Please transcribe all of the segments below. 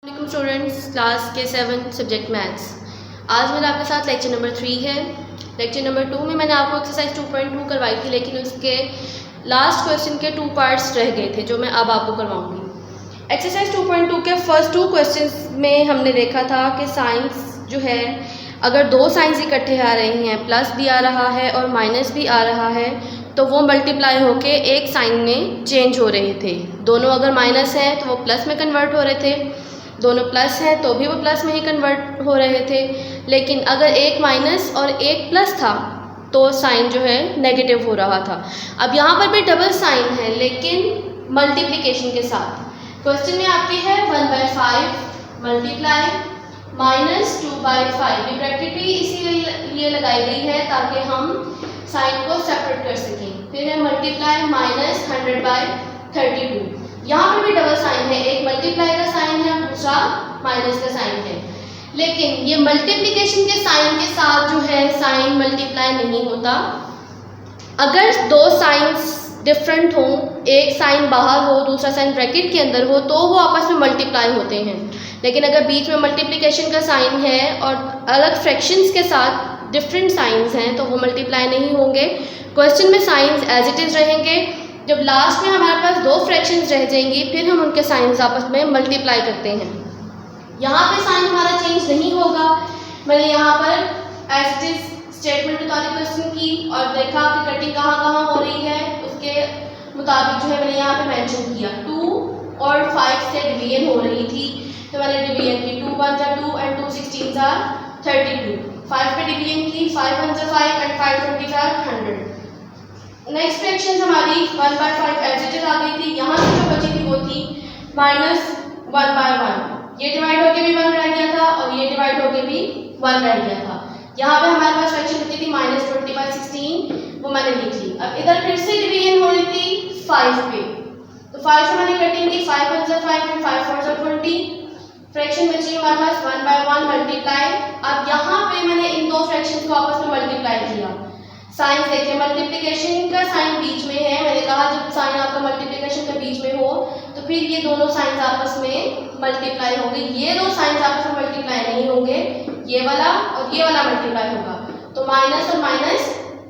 वालेकुम students, class के 7 subject maths. आज मेरा आपके साथ लेक्चर नंबर 3 है। लेक्चर नंबर 2 में मैंने आपको एक्सरसाइज 2.2 करवाई थी, लेकिन उसके लास्ट क्वेश्चन के 2 पार्ट्स रह गए थे जो मैं अब आपको करवाऊंगी। एक्सरसाइज 2.2 के फर्स्ट 2 क्वेश्चंस में हमने देखा था कि साइंस जो है, अगर दो साइंस इकट्ठे आ रहे हैं, प्लस भी आ रहा है और माइनस भी आ रहा है, तो वो मल्टीप्लाई होके एक साइन में चेंज हो रहे थे। दोनों अगर माइनस हैं तो वो प्लस में कन्वर्ट हो रहे थे, दोनों प्लस हैं तो भी वो प्लस में ही कन्वर्ट हो रहे थे। लेकिन अगर एक माइनस और एक प्लस था तो साइन जो है नेगेटिव हो रहा था। अब यहाँ पर भी डबल साइन है, लेकिन मल्टीप्लिकेशन के साथ। क्वेश्चन में आपकी है 1/5 मल्टीप्लाई -2/5। ये ब्रैकेट भी इसीलिए लगाई गई है ताकि हम साइन को सेपरेट कर सकें। फिर है मल्टीप्लाई -100/32। यहाँ पर भी डबल साइन है, एक मल्टीप्लाई का साइन है, दूसरा माइनस का साइन है। लेकिन ये मल्टीप्लिकेशन के साइन के साथ जो है साइन मल्टीप्लाई नहीं होता। अगर दो साइंस डिफरेंट हो, एक साइन बाहर हो, दूसरा साइन ब्रैकेट के अंदर हो, तो वो आपस में मल्टीप्लाई होते हैं। लेकिन अगर बीच में मल्टीप्लिकेशन का साइन है और अलग फ्रैक्शंस के साथ डिफरेंट साइंस हैं, तो वो मल्टीप्लाई नहीं होंगे। क्वेश्चन में साइंस एज इट इज़ रहेंगे। जब लास्ट में हमारे पास दो फ्रैक्शंस रह जाएंगी, फिर हम उनके साइंस आपस में मल्टीप्लाई करते हैं। यहाँ पे साइन हमारा चेंज नहीं होगा। मैंने यहाँ पर एज इट इज स्टेटमेंट मुताबिक क्वेश्चन की और देखा कि कटिंग कहाँ कहाँ हो रही है, उसके मुताबिक जो है मैंने यहाँ पे मेंशन किया। 2 और 5 से डिवीजन हो रही थी, तो मैंने डिवीजन की। 2 1 जा 2 एंड 2 16 जा 32। 5 पे डिवीजन की, 5 1 जा 5 एंड 5 20 जा 100। नेक्स्ट फ्रैक्शन हमारी 1/5 एज इट इज आ गई थी। यहाँ से जो बची थी वो थी -1/1। ये डिवाइड होके भी 1 रह गया था और ये डिवाइड होके भी 1 रह गया था। यहाँ पे हमारे पास फ्रैक्शन बची थी -20/16, वो मैंने लिख ली। अब इधर फिर से डिवीजन हो रही थी 5 पे, तो 5 से मैंने कटिंग की। 5 1 जा 5 एंड 5 4 जा 20। फ्रैक्शन बची हमारे पास 1/1 मल्टीप्लाई। अब यहाँ पे मैंने इन दो फ्रैक्शन को आपस में मल्टीप्लाई किया। साइन देखिए, मल्टीप्लिकेशन का साइन बीच में है। मैंने कहा जब साइन आपका मल्टीप्लिकेशन के बीच में हो तो फिर ये दोनों साइंस आपस में मल्टीप्लाई होंगे। ये दो साइंस आपस में मल्टीप्लाई नहीं होंगे, ये वाला और ये वाला मल्टीप्लाई होगा। तो माइनस और माइनस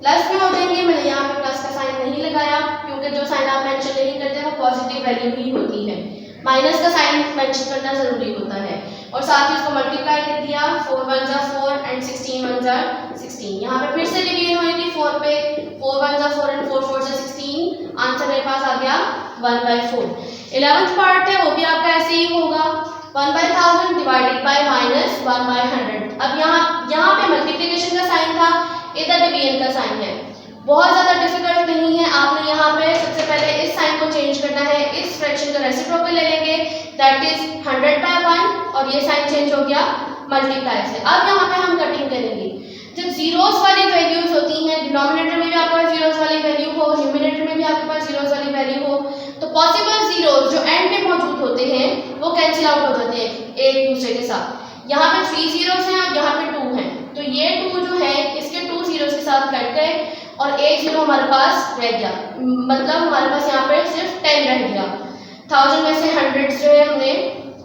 प्लस में हो जाएंगे। मैंने यहाँ पे प्लस का साइन नहीं लगाया क्योंकि जो साइन आप मेंशन नहीं करते वो पॉजिटिव वैल्यू ही होती है। माइनस का साइन मेंशन करना जरूरी होता है। और साथ ही उसको मल्टीप्लाई कर दिया। 4 1 जा 4 एंड 16 1 जा 16। यहाँ पे फिर से डिवीजन हुई थी 4 पे। 4 1 जा 4 एंड 4 4 जा 16। आंसर मेरे पास आ गया 1/4। 11th पार्ट है, वो भी आपका ऐसे ही होगा। 1/1000 डिवाइडेड बाय -1/100। अब यहाँ पे मल्टीप्लिकेशन का साइन था, इधर डिवीजन का साइन है। बहुत ज़्यादा डिफिकल्ट नहीं है। आपने यहाँ पे सबसे पहले इस साइन को चेंज करना है। इस फ्रैक्शन का रेसिप्रोकल ले लेंगे, दैट इज 100/1, और ये साइन चेंज हो गया मल्टीप्लाई से। अब यहाँ पे हम कटिंग करेंगे। जब जीरोस वाली वैल्यूज होती हैं, डिनोमिनेटर में भी आपके पास जीरोस वाली वैल्यू हो, न्यूमरेटर में भी आपके पास जीरोस वाली वैल्यू हो, तो पॉसिबल जीरोस जो एंड में मौजूद होते हैं वो कैंसिल आउट हो जाते हैं एक दूसरे के साथ। यहाँ पे 3 जीरोस हैं और यहाँ पे 2 हैं, तो ये 2 जो है इसके 2 जीरोस के साथ कट गए और एक जीरो हमारे पास रह गया। मतलब हमारे पास यहाँ पे सिर्फ 10 रह गया। 1000 में से 100 जो है हमने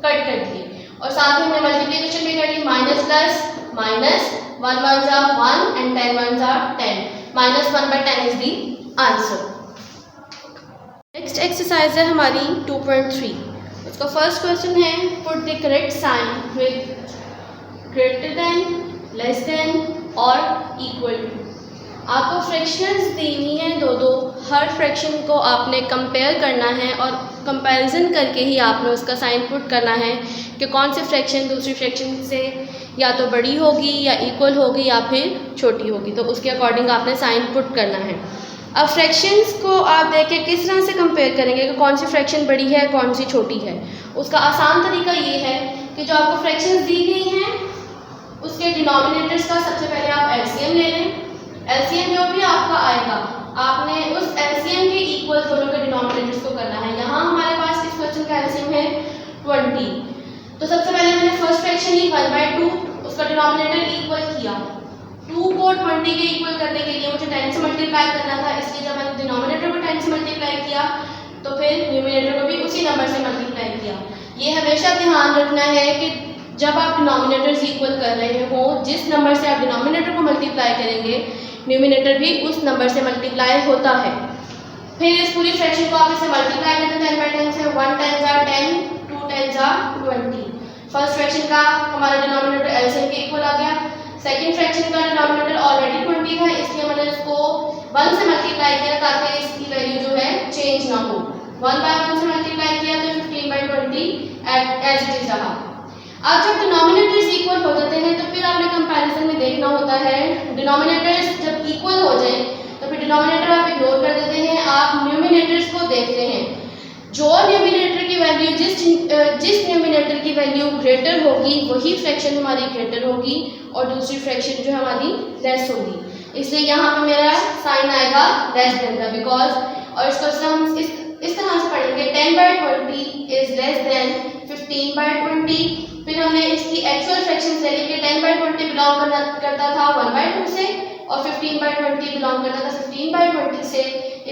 कट कर दिए और साथ ही हमने मल्टीप्लिकेशन भी कर ली। माइनस प्लस माइनस, 1 1 जा 1 एंड 10 1 जा 10। -1/10 is the answer. Next exercise है हमारी 2.3। उसका फर्स्ट क्वेश्चन है, put the correct sign with greater than, less than और इक्वल टू। आपको फ्रैक्शंस देनी है दो। हर फ्रैक्शन को आपने कंपेयर करना है और कंपैरिजन करके ही आपने उसका साइन पुट करना है कि कौन सी फ्रैक्शन दूसरी फ्रैक्शन से या तो बड़ी होगी या इक्वल होगी या फिर छोटी होगी, तो उसके अकॉर्डिंग आपने साइन पुट करना है। अब फ्रैक्शंस को आप देखें किस तरह से कंपेयर करेंगे कि कौन सी फ्रैक्शन बड़ी है कौन सी छोटी है। उसका आसान तरीका ये है कि जो आपको फ्रैक्शंस दी गई हैं उसके डिनोमिनेटर्स का सबसे पहले आप एलसीएम ले लें। एलसीएम जो भी आपका आएगा आपने उस एलसीएम के इक्वल दोनों के डिनोमिनेटर्स को करना है। यहाँ हमारे पास इस क्वेश्चन का एलसीएम है 20। तो सबसे पहले मैंने फर्स्ट फ्रैक्शन ली 1/2, उसका डिनोमिनेटर इक्वल किया। 2 को 20 के इक्वल करने के लिए मुझे 10 से मल्टीप्लाई करना था, इसलिए जब मैंने डिनोमिनेटर को 10 से मल्टीप्लाई किया तो फिर न्यूमरेटर को भी उसी नंबर से मल्टीप्लाई किया। ये हमेशा ध्यान रखना है कि जब आप डिनोमिनेटर्स इक्वल कर रहे हो, जिस नंबर से आप डिनोमिनेटर को मल्टीप्लाई करेंगे न्यूमिनेटर भी उस नंबर से मल्टीप्लाई होता है। फिर इस पूरी फ्रैक्शन को आप इसे मल्टीप्लाई करते हैं 10 बाई 10 से। 1 10 जा 10, 2 10 जा 20। फर्स्ट फ्रैक्शन का हमारा डिनोमिनेटर एलसीएम के इक्वल आ गया। सेकंड फ्रैक्शन का डिनोमिनेटर ऑलरेडी 20 था, इसलिए मैंने इसको 1 से मल्टीप्लाई किया ताकि इसकी वैल्यू जो है चेंज ना हो। 1 बाय 1 से मल्टीप्लाई किया तो 15 बाई 20 एज इट इज रहा। अब जब डिनोमिनेटर्स इक्वल हो जाते हैं तो फिर आपने कंपैरिजन में देखना होता है, डिनोमिनेटर्स जब इक्वल हो जाए तो फिर डिनोमिनेटर आप इग्नोर कर देते हैं, आप न्यूमिनेटर्स को देखते हैं। जो न्यूमिनेटर की वैल्यू जिस न्यूमिनेटर की वैल्यू ग्रेटर होगी वही फ्रैक्शन हमारी ग्रेटर होगी और दूसरी फ्रैक्शन जो हमारी लेस होगी। इसलिए यहाँ पे मेरा साइन आएगा लेस देन का, बिकॉज, और इसको हम इस तरह से पढ़ेंगे 10 by 20 is less than 15 by 20। फिर हमने इसकी एक्चुअल फ्रैक्शन ले ली कि 10 बाई 20 बिलोंग करता था 1 बाई 2 से और 15 बाई 20 बिलोंग करता था 15 बाई 20 से,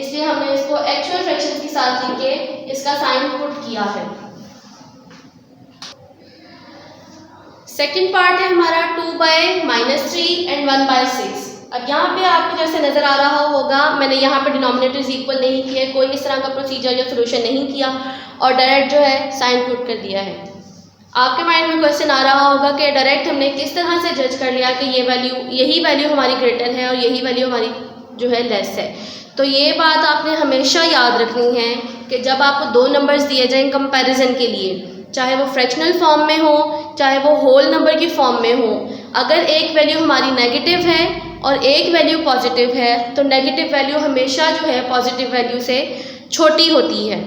इसलिए हमने इसको एक्चुअल फ्रैक्शन के साथ लेके इसका साइन पुट किया है। सेकंड पार्ट है हमारा 2 बाई -3 एंड 1 बाई 6। अब यहाँ पे आपको जैसे नज़र आ रहा होगा, मैंने यहाँ पे डिनोमिनेटर्स इक्वल नहीं किए, कोई इस तरह का प्रोसीजर या सोल्यूशन नहीं किया और डायरेक्ट जो है साइन पुट कर दिया है। आपके माइंड में क्वेश्चन आ रहा होगा कि डायरेक्ट हमने किस तरह से जज कर लिया कि यही वैल्यू हमारी ग्रेटर है और यही वैल्यू हमारी जो है लेस है। तो ये बात आपने हमेशा याद रखनी है कि जब आपको दो नंबर्स दिए जाएं कंपैरिजन के लिए, चाहे वो फ्रैक्शनल फॉर्म में हो चाहे वो होल नंबर की फॉर्म में हो, अगर एक वैल्यू हमारी नेगेटिव है और एक वैल्यू पॉजिटिव है तो नेगेटिव वैल्यू हमेशा जो है पॉजिटिव वैल्यू से छोटी होती है।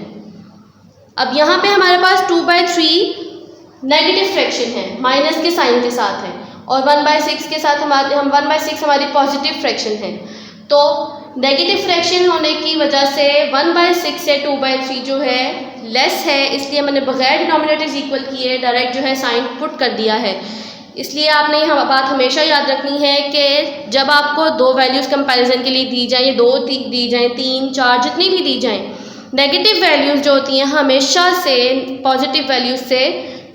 अब यहाँ पे हमारे पास 2 बाई 3 नेगेटिव फ्रैक्शन है, माइनस के साइन के साथ है, और 1 बाई 6 के साथ 1 बाई 6 हमारी पॉजिटिव फ्रैक्शन है। तो नेगेटिव फ्रैक्शन होने की वजह से 1 बाई 6 से 2 बाई 3 जो है लेस है, इसलिए मैंने बगैर डिनोमिनेटर्स इक्वल किए डायरेक्ट जो है साइन पुट कर दिया है। इसलिए आपने यह बात हमेशा याद रखनी है कि जब आपको दो वैल्यूज़ कंपैरिजन के लिए दी जाए, 2 दी जाएँ, 3 4 जितनी भी दी जाएँ, नेगेटिव वैल्यूज़ जो होती हैं हमेशा से पॉजिटिव वैल्यूज़ से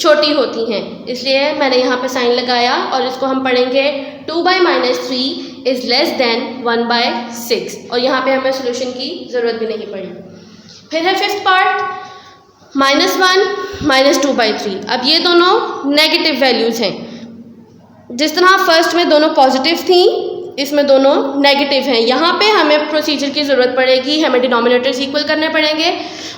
छोटी होती हैं। इसलिए मैंने यहाँ पे साइन लगाया और इसको हम पढ़ेंगे 2 by -3 is less than 1 by 6, और यहाँ पे हमें सोल्यूशन की ज़रूरत भी नहीं पड़ी। फिर है फिफ्थ पार्ट -1 -2 बाई 3। अब ये दोनों नेगेटिव वैल्यूज़ हैं, जिस तरह फर्स्ट में दोनों पॉजिटिव थी इसमें दोनों नेगेटिव हैं। यहाँ पे हमें प्रोसीजर की ज़रूरत पड़ेगी, हमें डिनोमिनेटर्स इक्वल करने पड़ेंगे,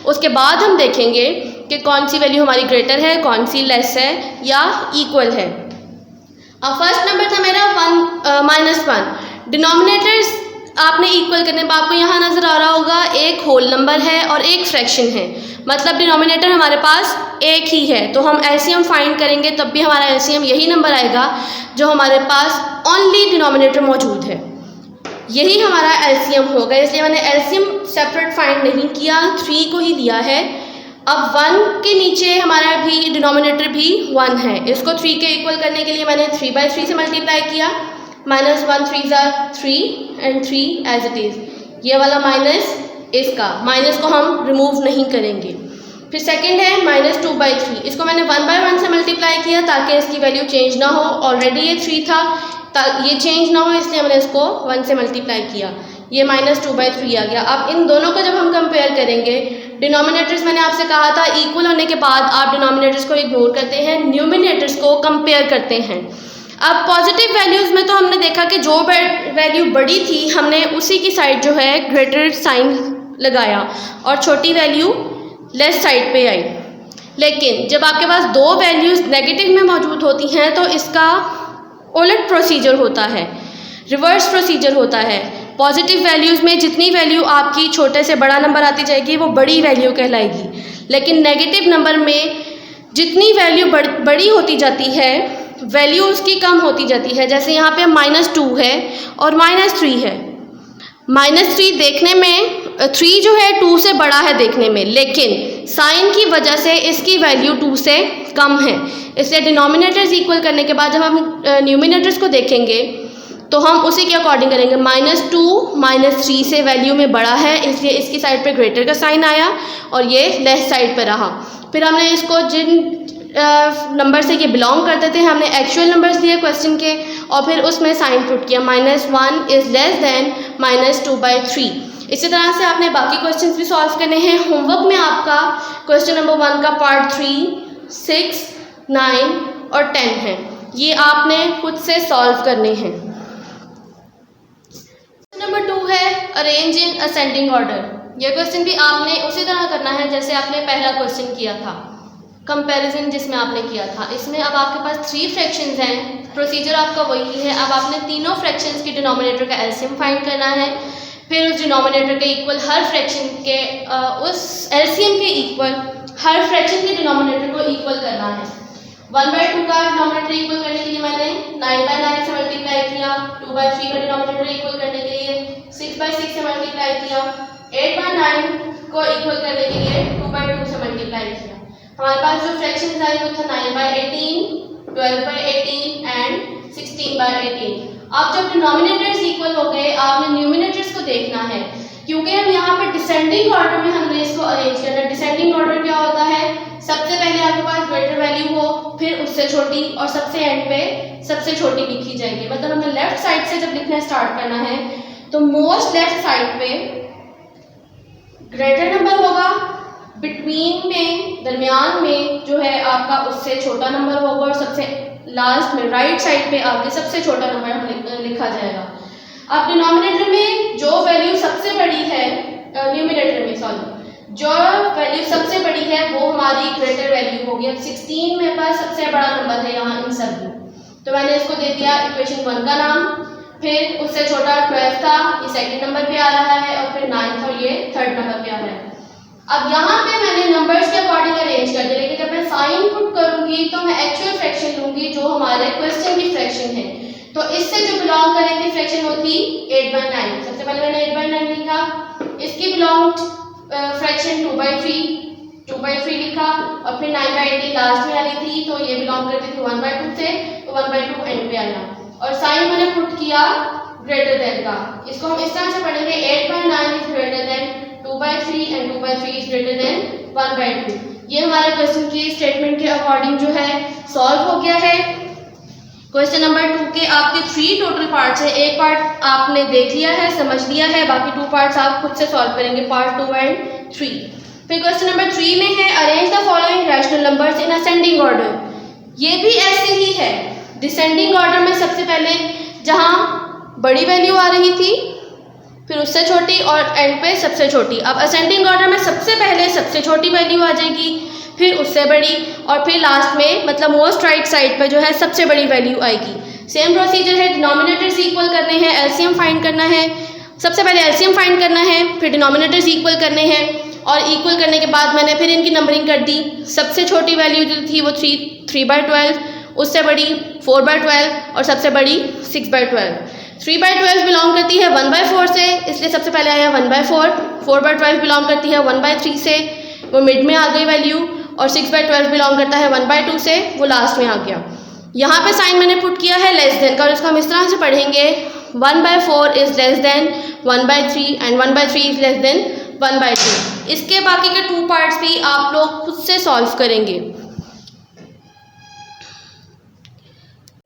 उसके बाद हम देखेंगे कि कौन सी वैल्यू हमारी ग्रेटर है, कौन सी लेस है या इक्वल है। अब फर्स्ट नंबर था मेरा -1। डिनोमिनेटर्स आपने इक्वल करने पर आपको यहाँ नज़र आ रहा होगा एक होल नंबर है और एक फ्रैक्शन है, मतलब डिनोमिनेटर हमारे पास एक ही है। तो हम एलसीएम फाइंड करेंगे तब भी हमारा एलसीएम यही नंबर आएगा जो हमारे पास ओनली डिनोमिनेटर मौजूद है, यही हमारा एलसीएम होगा। इसलिए मैंने एलसीएम सेपरेट फाइंड नहीं किया, 3 को ही दिया है। अब 1 के नीचे हमारा भी डिनोमिनेटर भी 1 है, इसको 3 के इक्वल करने के लिए मैंने 3 बाई 3 से मल्टीप्लाई किया। -1 3 3 एंड 3 एज इट इज़, ये वाला माइनस इसका माइनस को हम रिमूव नहीं करेंगे। फिर सेकंड है -2 बाई 3, इसको मैंने 1 बाई 1 से मल्टीप्लाई किया ताकि इसकी वैल्यू चेंज ना हो, ऑलरेडी ये 3 था, ये चेंज ना हो इसलिए मैंने इसको 1 से मल्टीप्लाई किया, ये -2 बाई 3 आ गया। अब इन दोनों को जब हम कंपेयर करेंगे, डिनोमिनेटर्स मैंने आपसे कहा था इक्वल होने के बाद आप डिनोमिनेटर्स को इग्नोर करते हैं, न्यूमिनेटर्स को कंपेयर करते हैं। अब पॉजिटिव वैल्यूज़ में तो हमने देखा कि जो वैल्यू बड़ी थी हमने उसी की साइड जो है ग्रेटर साइन लगाया और छोटी वैल्यू लेस साइड पे आई। लेकिन जब आपके पास दो वैल्यूज़ नेगेटिव में मौजूद होती हैं तो इसका उलट प्रोसीजर होता है, रिवर्स प्रोसीजर होता है। पॉजिटिव वैल्यूज़ में जितनी वैल्यू आपकी छोटे से बड़ा नंबर आती जाएगी वो बड़ी वैल्यू कहलाएगी, लेकिन नेगेटिव नंबर में जितनी वैल्यू बड़ी होती जाती है वैल्यू उसकी कम होती जाती है। जैसे यहाँ पे -2 है और -3 है। -3 देखने में 3 जो है 2 से बड़ा है देखने में, लेकिन साइन की वजह से इसकी वैल्यू 2 से कम है। इसलिए डिनोमिनेटर्स इक्वल करने के बाद जब हम न्यूमिनेटर्स को देखेंगे तो हम उसी के अकॉर्डिंग करेंगे। -2 -3 से वैल्यू में बड़ा है इसलिए इसकी साइड पे ग्रेटर का साइन आया और ये लेस साइड पे रहा। फिर हमने इसको जिन नंबर से ये बिलोंग करते थे हमने एक्चुअल नंबर्स दिए क्वेश्चन के, और फिर उसमें साइन पुट किया -1 इज़ लेस देन -2/3। इसी तरह से आपने बाकी क्वेश्चंस भी सॉल्व करने हैं। होमवर्क में आपका क्वेश्चन नंबर 1 का पार्ट 3, 6, 9 और 10 है, ये आपने खुद से सॉल्व करने हैं। नंबर 2 है अरेंज इन असेंडिंग ऑर्डर। यह क्वेश्चन भी आपने उसी तरह करना है जैसे आपने पहला क्वेश्चन किया था, कंपैरिजन जिसमें आपने किया था। इसमें अब आपके पास 3 फ्रैक्शंस हैं, प्रोसीजर आपका वही है। अब आपने तीनों फ्रैक्शंस की डिनोमिनेटर का एलसीएम फाइंड करना है, फिर उस डिनोमिनेटर के इक्वल हर फ्रैक्शन के उस एलसीएम के इक्वल हर फ्रैक्शन के डिनोमिनेटर को इक्वल करना है। 1/2 का डिनोमिनेटर इक्वल करने के लिए मैंने 9/9 से मल्टीप्लाई किया, 2/3 का डिनोमिनेटर इक्वल करने के लिए 6/6 से मल्टीप्लाई किया, 8/9 को इक्वल करने के लिए 2/2 से मल्टीप्लाई किया। हमारे पास जो फ्रैक्शन आए वो था 9/18, 12/18 एंड 16/18। अब जब डिनोमिनेटर्स इक्वल हो गए, आपने न्यूमिनेटर्स को देखना है, क्योंकि हम यहाँ पे डिसेंडिंग ऑर्डर में हमने इसको अरेंज करना है। डिसेंडिंग ऑर्डर क्या होता है? सबसे पहले आपके पास ग्रेटर वैल्यू हो, फिर उससे छोटी, और सबसे एंड पे सबसे छोटी लिखी जाएगी। मतलब हमें लेफ्ट साइड से जब लिखना स्टार्ट करना है तो मोस्ट लेफ्ट साइड पे ग्रेटर नंबर होगा, बिटवीन में दरमियान में जो है आपका उससे छोटा नंबर होगा, और सबसे लास्ट में राइट साइड पे आपके सबसे छोटा नंबर हम लिखा जाएगा। अब डिनोमिनेटर में जो वैल्यू सबसे बड़ी है, न्यूमिनेटर में सॉरी, जो वैल्यू सबसे बड़ी है वो हमारी ग्रेटर वैल्यू होगी। अब 16 मेरे पास सबसे बड़ा नंबर है यहाँ इन सब में, तो मैंने इसको दे दिया इक्वेशन 1 का नाम, फिर उससे छोटा 12 था, ये सेकंड नंबर पे आ रहा है, और फिर 9 था, ये थर्ड नंबर पे आ रहा है। अब यहाँ पे मैंने नंबर्स के अकॉर्डिंग अरेंज कर दिया, लेकिन जब मैं साइन पुट करूंगी तो मैं एक्चुअल फ्रैक्शन लूंगी जो हमारे क्वेश्चन की फ्रैक्शन है। तो इससे जो बिलोंग कर रही थी फ्रैक्शन वो थी 8/9। सबसे पहले मैंने 8/9 लिखा, इसकी बिलोंग फ्रैक्शन 2/3 लिखा, और फिर 9/18 लास्ट में आ रही थी, तो ये बिलोंग करती थी 1/2 से, तो 1/2 एंड पे आया, और साइन मैंने पुट किया ग्रेटर देन का। इसको हम इस तरह से पढ़ेंगे 8/9 is greater than 2/3 and 2/3 is greater than 1/2। ये हमारे क्वेश्चन की स्टेटमेंट के अकॉर्डिंग जो है सॉल्व हो गया है। क्वेश्चन नंबर 2 के आपके 3 टोटल पार्ट्स है। एक पार्ट आपने देख लिया है, समझ लिया है, बाकी 2 पार्ट्स आप खुद से सॉल्व करेंगे, पार्ट 2 एंड 3। फिर क्वेश्चन नंबर 3 में है arrange the following rational numbers in ascending order. ये भी ऐसे ही है, डिसेंडिंग ऑर्डर में सबसे पहले जहाँ बड़ी वैल्यू आ रही थी, फिर उससे छोटी, और एंड पे सबसे छोटी। अब असेंडिंग ऑर्डर में सबसे पहले सबसे छोटी वैल्यू आ जाएगी, फिर उससे बड़ी, और फिर लास्ट में मतलब मोस्ट राइट साइड पे जो है सबसे बड़ी वैल्यू आएगी। सेम प्रोसीजर है, डिनोमिनेटर्स इक्वल करने हैं, एलसीएम फाइंड करना है। सबसे पहले एलसीएम फाइंड करना है, फिर डिनोमिनेटर्स इक्वल करने हैं, और इक्वल करने के बाद मैंने फिर इनकी नंबरिंग कर दी। सबसे छोटी वैल्यू जो थी वो 3/12, उससे बड़ी 4/12, और सबसे बड़ी 6/12। 3/12 बिलोंग करती है 1/4 से, इसलिए सबसे पहले आया 1/4। 4/12 बिलोंग करती है 1/3 से, वो मिड में आ गई वैल्यू, और 6/12 बिलोंग करता है 1/2 से, वो लास्ट में आ गया। यहाँ पे साइन मैंने पुट किया है लेस देन का, और इसको हम इस तरह से पढ़ेंगे 1/4 is less than 1/3 and 1/3 is less than 1/2। इसके बाकी के 2 पार्ट्स भी आप लोग खुद से सॉल्व करेंगे।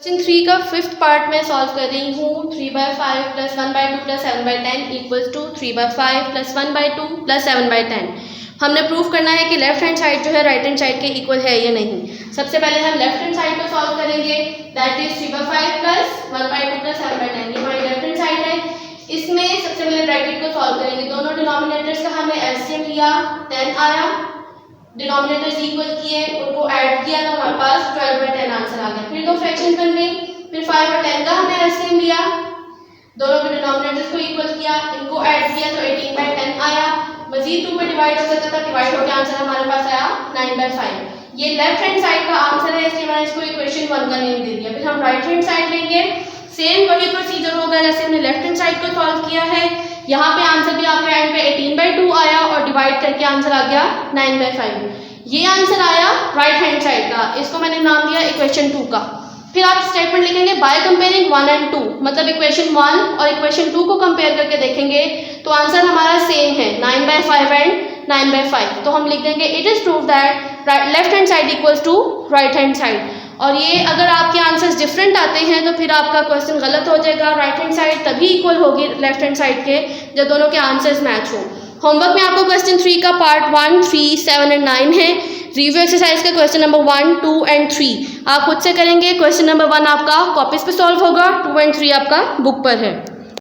क्वेश्चन 3 का 5th पार्ट में सॉल्व कर रही हूँ। 3/5 + 1/2 + 7/10 इक्वल्स टू 3/5 + 1/2 + 7/10। हमने प्रूफ करना है कि लेफ्ट हैंड साइड जो है राइट हैंड साइड के इक्वल है या नहीं। सबसे पहले हम लेफ्ट हैंड साइड को सॉल्व करेंगे, दैट इज 3/5 + 1/2 + 7/10। ये हमारी लेफ्ट हैंड साइड है। इसमें सबसे पहले ब्रैकेट को सॉल्व करेंगे, दोनों डिनोमिनेटर्स का हमने एलसीएम लिया, 10 आया, डिनोमिनेटर्स इक्वल किए, उनको ऐड किया, तो हमारे पास 12/10 आंसर आ गया। फिर 2 फ्रैक्शंस बन गई, फिर 5 और 10 का हमने एलसीएम लिया, दोनों के डिनोमिनेटर्स को इक्वल किया, इनको ऐड किया, तो 18/10 आया। मजीद 2 पे डिवाइड हो सकता था, डिवाइड होकर आंसर हमारे पास आया 9/5। ये लेफ्ट हैंड साइड का आंसर है, इसलिए मैंने इसको इक्वेशन 1 का नेम दे दिया। फिर हम राइट हैंड साइड लेंगे, सेम वही प्रोसीजर होगा जैसे हमने लेफ्ट हैंड साइड को सॉल्व किया है। यहाँ पे आंसर भी आपका एंड पे 18/2 आया, और डिवाइड करके आंसर आ गया 9/5। ये आंसर आया राइट हैंड साइड का, इसको मैंने नाम दिया इक्वेशन 2 का। फिर आप स्टेटमेंट लिखेंगे बाय कंपेयरिंग 1 and 2, मतलब इक्वेशन 1 और इक्वेशन 2 को कंपेयर करके देखेंगे तो आंसर हमारा सेम है 9/5 एंड 9/5। तो हम लिख देंगे it is prove that left hand side equals to right hand side. और ये अगर आपके आंसर्स डिफरेंट आते हैं तो फिर आपका क्वेश्चन गलत हो जाएगा। राइट हैंड साइड तभी इक्वल होगी लेफ्ट हैंड साइड के जब दोनों के आंसर्स मैच हो। होमवर्क में आपको क्वेश्चन 3 का पार्ट 1, 3, 7 एंड 9 है। रिव्यू एक्सरसाइज का क्वेश्चन नंबर 1, 2 एंड 3 आप खुद से करेंगे। क्वेश्चन नंबर 1 आपका कॉपीज पे सॉल्व होगा, 2 एंड 3 आपका बुक पर है।